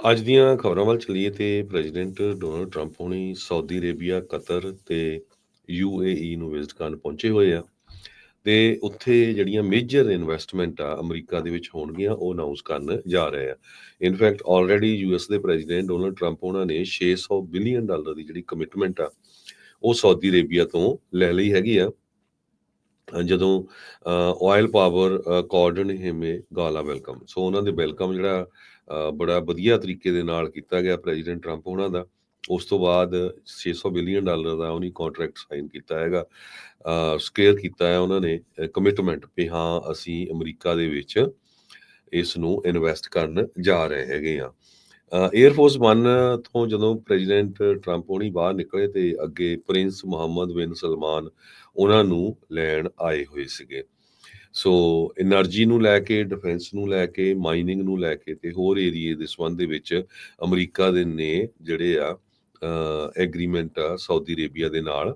ਅੱਜ ਦੀਆਂ ਖਬਰਾਂ ਵੱਲ ਚੱਲੀਏ ਤੇ ਪ੍ਰੈਜ਼ੀਡੈਂਟ ਡੋਨਾਲਡ ਟਰੰਪ ਹੁਣੀ ਸਾਊਦੀ ਅਰੇਬੀਆ, ਕਤਰ ਤੇ UAE ਨੂੰ ਵਿਜ਼ਿਟ ਕਰਨ ਪਹੁੰਚੇ ਹੋਏ ਆ ਤੇ ਉੱਥੇ ਜਿਹੜੀਆਂ ਮੇਜਰ ਇਨਵੈਸਟਮੈਂਟ ਆ ਅਮਰੀਕਾ ਦੇ ਵਿੱਚ ਹੋਣਗੀਆਂ ਉਹ ਅਨਾਉਂਸ ਕਰਨ ਜਾ ਰਹੇ ਆ। ਇਨਫੈਕਟ ਆਲਰੇਡੀ US ਦੇ ਪ੍ਰੈਜ਼ੀਡੈਂਟ ਡੋਨਾਲਡ ਟਰੰਪ ਉਹਨਾਂ ਨੇ 600 ਬਿਲੀਅਨ ਡਾਲਰ ਦੀ ਜਿਹੜੀ ਕਮਿਟਮੈਂਟ ਆ ਉਹ ਸਾਊਦੀ ਅਰੇਬੀਆ ਤੋਂ ਲੈ ਲਈ ਹੈਗੀ ਆ। ਜਦੋਂ ਆਇਲ ਪਾਵਰ ਕਾਰਡਨ ਹਿਮੇ ਗਾਲਾ ਵੈਲਕਮ, ਸੋ ਉਹਨਾਂ ਦੇ ਵੈਲਕਮ ਜਿਹੜਾ ਬੜਾ ਵਧੀਆ ਤਰੀਕੇ ਦੇ ਨਾਲ ਕੀਤਾ ਗਿਆ ਪ੍ਰੈਜ਼ੀਡੈਂਟ ਟਰੰਪ ਉਹਨਾਂ ਦਾ। ਉਸ ਤੋਂ ਬਾਅਦ 600 ਬਿਲੀਅਨ ਡਾਲਰ ਦਾ ਉਹਨੇ ਕੰਟਰੈਕਟ ਸਾਈਨ ਕੀਤਾ ਹੈਗਾ, ਸਕੇਅਰ ਕੀਤਾ ਹੈ ਉਹਨਾਂ ਨੇ ਕਮਿਟਮੈਂਟ ਵੀ ਹਾਂ ਅਸੀਂ ਅਮਰੀਕਾ ਦੇ ਵਿੱਚ ਇਸ ਨੂੰ ਇਨਵੈਸਟ ਕਰਨ ਜਾ ਰਹੇ ਹੈਗੇ ਆ। 에ਅਰਫੋਰਸ 1 ਤੋਂ ਜਦੋਂ ਪ੍ਰੈਜ਼ੀਡੈਂਟ ਟਰੰਪ ਹੋਣੀ ਬਾਹਰ ਨਿਕਲੇ ਤੇ ਅੱਗੇ ਪ੍ਰਿੰਸ ਮੁਹੰਮਦ ਬਿਨ ਸਲਮਾਨ ਉਹਨਾਂ ਨੂੰ ਲੈਣ ਆਏ ਹੋਏ ਸੀਗੇ। ਸੋ એનર્ਜੀ ਨੂੰ ਲੈ ਕੇ, ਡਿਫੈਂਸ ਨੂੰ ਲੈ ਕੇ, ਮਾਈਨਿੰਗ ਨੂੰ ਲੈ ਕੇ ਤੇ ਹੋਰ ਏਰੀਏ ਦੇ ਸੰਬੰਧ ਦੇ ਵਿੱਚ ਅਮਰੀਕਾ ਦੇ ਨੇ ਜਿਹੜੇ ਆ ਐਗਰੀਮੈਂਟ ਆ ਸਾਊਦੀ ਅਰੇਬੀਆ ਦੇ ਨਾਲ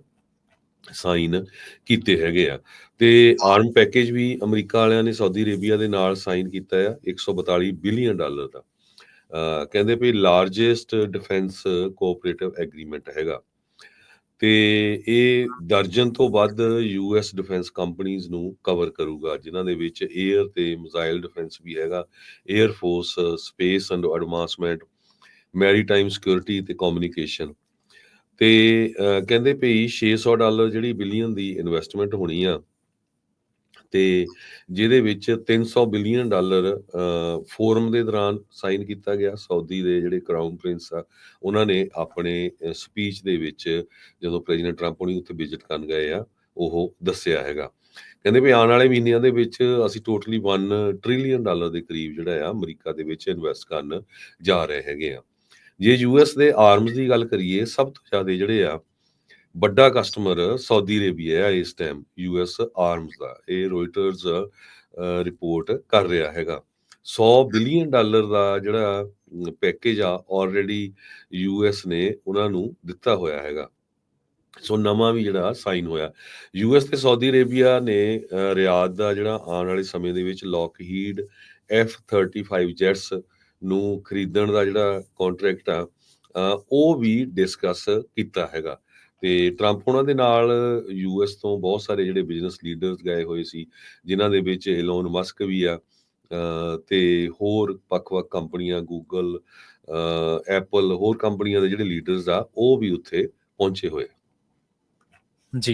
ਸਾਈਨ ਕੀਤੇ ਹੈਗੇ ਆ। ਤੇ ਆਰਮ ਪੈਕੇਜ ਵੀ ਅਮਰੀਕਾ ਵਾਲਿਆਂ ਨੇ ਸਾਊਦੀ ਅਰੇਬੀਆ ਦੇ ਨਾਲ ਸਾਈਨ ਕੀਤਾ ਆ 142 ਬਿਲੀਅਨ ਡਾਲਰ ਦਾ। ਕਹਿੰਦੇ ਵੀ ਲਾਰਜੈਸਟ ਡਿਫੈਂਸ ਕੋਆਪਰੇਟਿਵ ਐਗਰੀਮੈਂਟ ਹੈਗਾ ਤੇ ਇਹ ਦਰਜਨ ਤੋਂ ਵੱਧ US ਡਿਫੈਂਸ ਕੰਪਨੀਆਂ ਨੂੰ ਕਵਰ ਕਰੂਗਾ, ਜਿਨ੍ਹਾਂ ਦੇ ਵਿੱਚ 에ਅਰ ਤੇ ਮਿਜ਼ਾਈਲ ਡਿਫੈਂਸ ਵੀ ਹੈਗਾ, air force, space and advancement, maritime security ਤੇ ਕਮਿਊਨੀਕੇਸ਼ਨ। ਤੇ ਕਹਿੰਦੇ ਭਈ $600 ਜਿਹੜੀ ਬਿਲੀਅਨ ਦੀ ਇਨਵੈਸਟਮੈਂਟ ਹੋਣੀ ਆ ਤੇ ਜਿਹਦੇ ਵਿੱਚ $300 ਬਿਲੀਅਨ ਫੋਰਮ ਦੇ ਦੌਰਾਨ ਸਾਈਨ ਕੀਤਾ ਗਿਆ। ਸਾਊਦੀ ਦੇ ਜਿਹੜੇ ਕਰਾਊਨ ਪ੍ਰਿੰਸ ਆ ਉਹਨਾਂ ਨੇ ਆਪਣੇ ਸਪੀਚ ਦੇ ਵਿੱਚ ਜਦੋਂ ਪ੍ਰੈਜ਼ੀਡੈਂਟ ਟਰੰਪ ਹੁਣੀ ਉੱਥੇ ਵਿਜ਼ਿਟ ਕਰਨ ਗਏ ਆ ਉਹ ਦੱਸਿਆ ਹੈਗਾ। ਕਹਿੰਦੇ ਵੀ ਆਉਣ ਵਾਲੇ ਮਹੀਨਿਆਂ ਦੇ ਵਿੱਚ ਅਸੀਂ ਟੋਟਲੀ $1 ਟ੍ਰਿਲੀਅਨ ਦੇ ਕਰੀਬ ਜਿਹੜਾ ਆ ਅਮਰੀਕਾ ਦੇ ਵਿੱਚ ਇਨਵੈਸਟ ਕਰਨ ਜਾ ਰਹੇ ਹੈਗੇ ਆ। ਜੇ US ਦੇ ਆਰਮਸ ਦੀ ਗੱਲ ਕਰੀਏ, ਸਭ ਤੋਂ ਜ਼ਿਆਦਾ ਜਿਹੜੇ ਆ ਵੱਡਾ ਕਸਟਮਰ ਸਾਊਦੀ ਅਰੇਬੀਆ ਹੈ ਇਸ ਟਾਈਮ US ਆਰਮਸ ਦਾ। ਇਹ ਰੋਇਟਰਸ ਰਿਪੋਰਟ ਕਰ ਰਿਹਾ ਹੈਗਾ। $100 ਬਿਲੀਅਨ ਦਾ ਜਿਹੜਾ ਪੈਕੇਜ ਆ ਆਲਰੇਡੀ US ਨੇ ਉਹਨਾਂ ਨੂੰ ਦਿੱਤਾ ਹੋਇਆ ਹੈਗਾ। ਸੋ ਨਵਾਂ ਵੀ ਜਿਹੜਾ ਸਾਈਨ ਹੋਇਆ। US ਤੇ ਸਾਊਦੀ ਅਰੇਬੀਆ ਨੇ ਰਿਆਦ ਦਾ ਜਿਹੜਾ ਆਉਣ ਵਾਲੇ ਸਮੇਂ ਦੇ ਵਿੱਚ ਲੋਕਹੀਡ F-35 ਜੈਟਸ ਨੂੰ ਖਰੀਦਣ ਦਾ ਜਿਹੜਾ ਕੰਟਰੈਕਟ ਆ ਉਹ ਵੀ ਡਿਸਕਸ ਕੀਤਾ ਹੈਗਾ। ਤੇ ਟਰੰਪ ਉਹਨਾਂ ਦੇ ਨਾਲ US ਤੋਂ ਬਹੁਤ ਸਾਰੇ ਜਿਹੜੇ ਬਿਜ਼ਨਸ ਲੀਡਰਸ ਗਏ ਹੋਏ ਸੀ, ਜਿਨ੍ਹਾਂ ਦੇ ਵਿੱਚ ਇਲੋਨ ਮਸਕ ਵੀ ਆ ਤੇ ਹੋਰ ਵੱਖ-ਵੱਖ ਕੰਪਨੀਆਂ, ਗੂਗਲ, ਐਪਲ, ਹੋਰ ਕੰਪਨੀਆਂ ਦੇ ਜਿਹੜੇ ਲੀਡਰਸ ਆ ਉਹ ਵੀ ਉੱਥੇ ਪਹੁੰਚੇ ਹੋਏ। ਜੀ।